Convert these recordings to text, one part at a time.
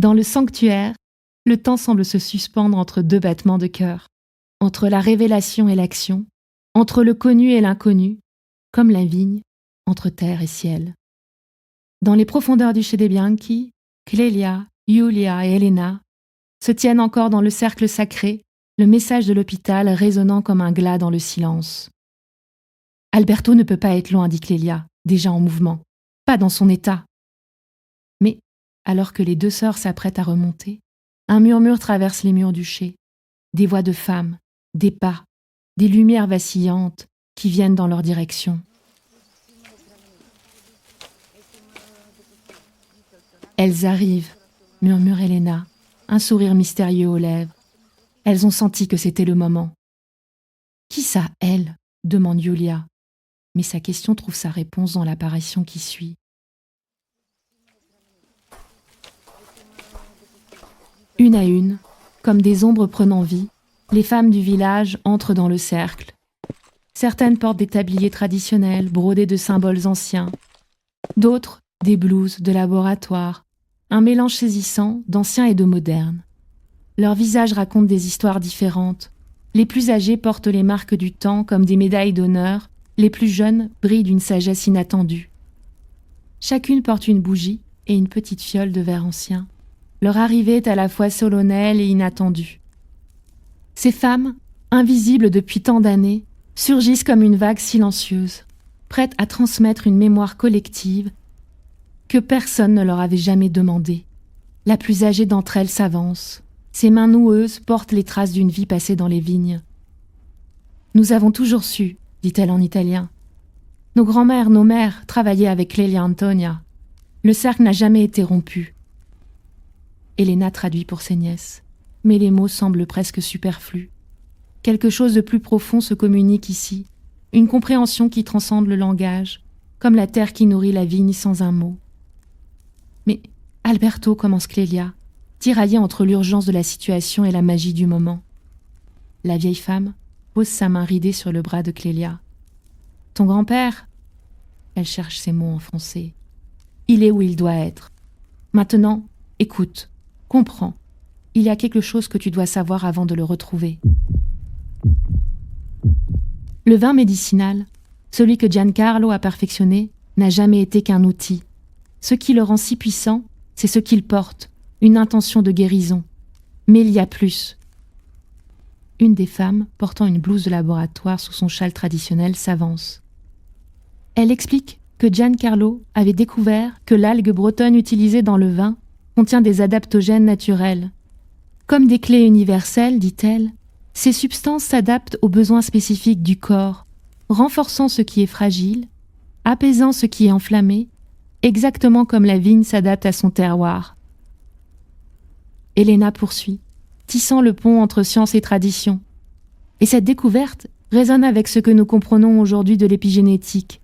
Dans le sanctuaire, le temps semble se suspendre entre deux battements de cœur, entre la révélation et l'action, entre le connu et l'inconnu, comme la vigne entre terre et ciel. Dans les profondeurs du Chez dei Bianchi, Clélia, Giulia et Elena se tiennent encore dans le cercle sacré, le message de l'hôpital résonnant comme un glas dans le silence. Alberto ne peut pas être loin, dit Clélia, déjà en mouvement, pas dans son état. Mais, alors que les deux sœurs s'apprêtent à remonter, un murmure traverse les murs du chai, des voix de femmes, des pas, des lumières vacillantes qui viennent dans leur direction. Elles arrivent, murmure Elena, un sourire mystérieux aux lèvres. Elles ont senti que c'était le moment. Qui ça, elle ? Demande Giulia. Mais sa question trouve sa réponse dans l'apparition qui suit. Une à une, comme des ombres prenant vie, les femmes du village entrent dans le cercle. Certaines portent des tabliers traditionnels brodés de symboles anciens. D'autres, des blouses de laboratoire, un mélange saisissant d'ancien et de moderne. Leurs visages racontent des histoires différentes. Les plus âgés portent les marques du temps comme des médailles d'honneur, les plus jeunes brillent d'une sagesse inattendue. Chacune porte une bougie et une petite fiole de verre ancien. Leur arrivée est à la fois solennelle et inattendue. Ces femmes, invisibles depuis tant d'années, surgissent comme une vague silencieuse, prêtes à transmettre une mémoire collective que personne ne leur avait jamais demandé. La plus âgée d'entre elles s'avance. Ses mains noueuses portent les traces d'une vie passée dans les vignes. « Nous avons toujours su, dit-elle en italien. Nos grands-mères, nos mères travaillaient avec Clélia Antonia. Le cercle n'a jamais été rompu. » Elena traduit pour ses nièces, mais les mots semblent presque superflus. Quelque chose de plus profond se communique ici, une compréhension qui transcende le langage, comme la terre qui nourrit la vigne sans un mot. Mais Alberto, commence Clélia, tiraillée entre l'urgence de la situation et la magie du moment. La vieille femme pose sa main ridée sur le bras de Clélia. « Ton grand-père ?» Elle cherche ses mots enfoncés. « Il est où il doit être. Maintenant, écoute, comprends. Il y a quelque chose que tu dois savoir avant de le retrouver. » Le vin médicinal, celui que Giancarlo a perfectionné, n'a jamais été qu'un outil. Ce qui le rend si puissant, c'est ce qu'il porte, une intention de guérison. Mais il y a plus. Une des femmes, portant une blouse de laboratoire sous son châle traditionnel, s'avance. Elle explique que Giancarlo avait découvert que l'algue bretonne utilisée dans le vin contient des adaptogènes naturels. Comme des clés universelles, dit-elle, ces substances s'adaptent aux besoins spécifiques du corps, renforçant ce qui est fragile, apaisant ce qui est enflammé, exactement comme la vigne s'adapte à son terroir. Elena poursuit, tissant le pont entre science et tradition. Et cette découverte résonne avec ce que nous comprenons aujourd'hui de l'épigénétique.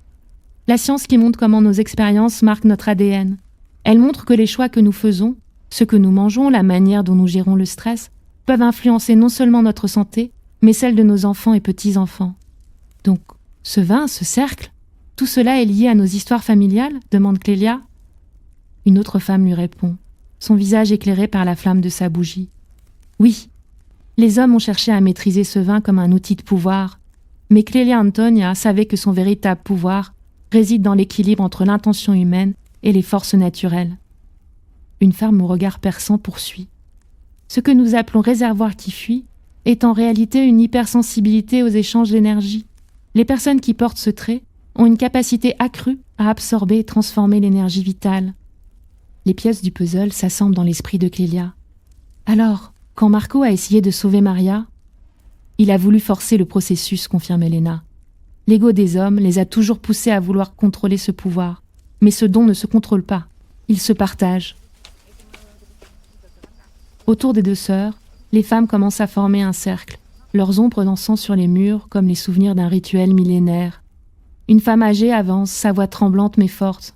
La science qui montre comment nos expériences marquent notre ADN. Elle montre que les choix que nous faisons, ce que nous mangeons, la manière dont nous gérons le stress, peuvent influencer non seulement notre santé, mais celle de nos enfants et petits-enfants. Donc, ce vin, ce cercle, tout cela est lié à nos histoires familiales ? Demande Clélia. Une autre femme lui répond, son visage éclairé par la flamme de sa bougie. Oui, les hommes ont cherché à maîtriser ce vin comme un outil de pouvoir, mais Clélia Antonia savait que son véritable pouvoir réside dans l'équilibre entre l'intention humaine et les forces naturelles. Une femme au regard perçant poursuit. Ce que nous appelons réservoir qui fuit est en réalité une hypersensibilité aux échanges d'énergie. Les personnes qui portent ce trait ont une capacité accrue à absorber et transformer l'énergie vitale. Les pièces du puzzle s'assemblent dans l'esprit de Clélia. Alors, quand Marco a essayé de sauver Maria, il a voulu forcer le processus, confirme Elena. L'ego des hommes les a toujours poussés à vouloir contrôler ce pouvoir. Mais ce don ne se contrôle pas, il se partage. Autour des deux sœurs, les femmes commencent à former un cercle, leurs ombres dansant sur les murs comme les souvenirs d'un rituel millénaire. Une femme âgée avance, sa voix tremblante mais forte.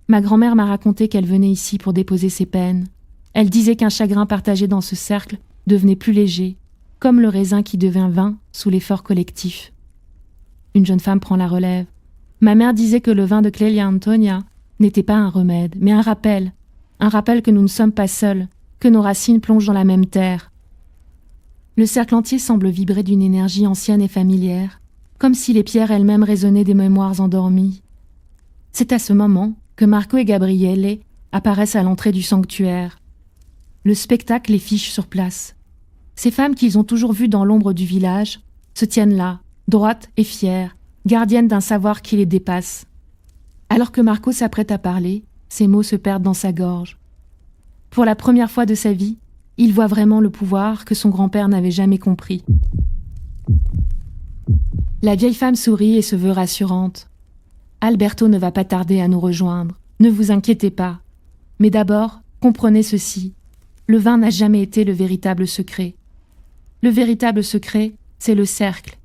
Ma grand-mère m'a raconté qu'elle venait ici pour déposer ses peines. Elle disait qu'un chagrin partagé dans ce cercle devenait plus léger, comme le raisin qui devient vin sous l'effort collectif. Une jeune femme prend la relève. Ma mère disait que le vin de Clélia Antonia n'était pas un remède, mais un rappel un rappel que nous ne sommes pas seuls, que nos racines plongent dans la même terre. Le cercle entier semble vibrer d'une énergie ancienne et familière, comme si les pierres elles-mêmes résonnaient des mémoires endormies. C'est à ce moment que Marco et Gabriele apparaissent à l'entrée du sanctuaire. Le spectacle les fiche sur place. Ces femmes qu'ils ont toujours vues dans l'ombre du village se tiennent là, droites et fières, gardiennes d'un savoir qui les dépasse. Alors que Marco s'apprête à parler, ses mots se perdent dans sa gorge. Pour la première fois de sa vie, il voit vraiment le pouvoir que son grand-père n'avait jamais compris. La vieille femme sourit et se veut rassurante. Alberto ne va pas tarder à nous rejoindre, ne vous inquiétez pas. Mais d'abord, comprenez ceci. Le vin n'a jamais été le véritable secret. Le véritable secret, c'est le cercle.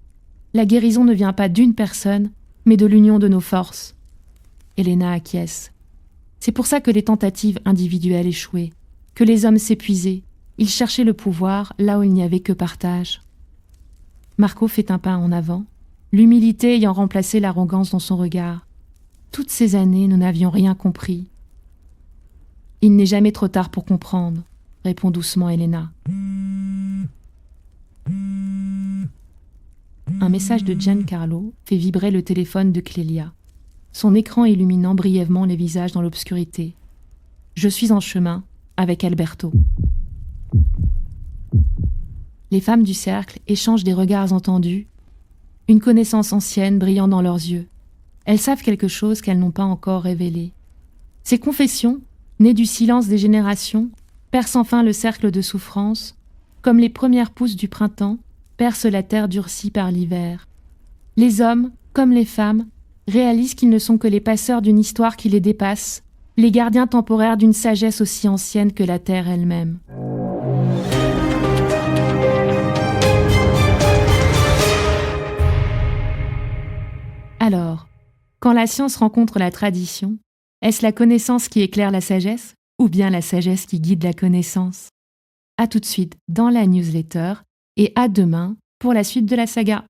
La guérison ne vient pas d'une personne, mais de l'union de nos forces. Elena acquiesce. C'est pour ça que les tentatives individuelles échouaient, que les hommes s'épuisaient. Ils cherchaient le pouvoir là où il n'y avait que partage. Marco fait un pas en avant, l'humilité ayant remplacé l'arrogance dans son regard. Toutes ces années, nous n'avions rien compris. Il n'est jamais trop tard pour comprendre, répond doucement Elena. Un message de Giancarlo fait vibrer le téléphone de Clélia, son écran illuminant brièvement les visages dans l'obscurité. Je suis en chemin avec Alberto. Les femmes du cercle échangent des regards entendus, une connaissance ancienne brillant dans leurs yeux. Elles savent quelque chose qu'elles n'ont pas encore révélé. Ces confessions, nées du silence des générations, percent enfin le cercle de souffrance, comme les premières pousses du printemps percent la terre durcie par l'hiver. Les hommes, comme les femmes, réalisent qu'ils ne sont que les passeurs d'une histoire qui les dépasse, les gardiens temporaires d'une sagesse aussi ancienne que la terre elle-même. Alors, quand la science rencontre la tradition, est-ce la connaissance qui éclaire la sagesse ou bien la sagesse qui guide la connaissance ? À tout de suite dans la newsletter et à demain pour la suite de la saga.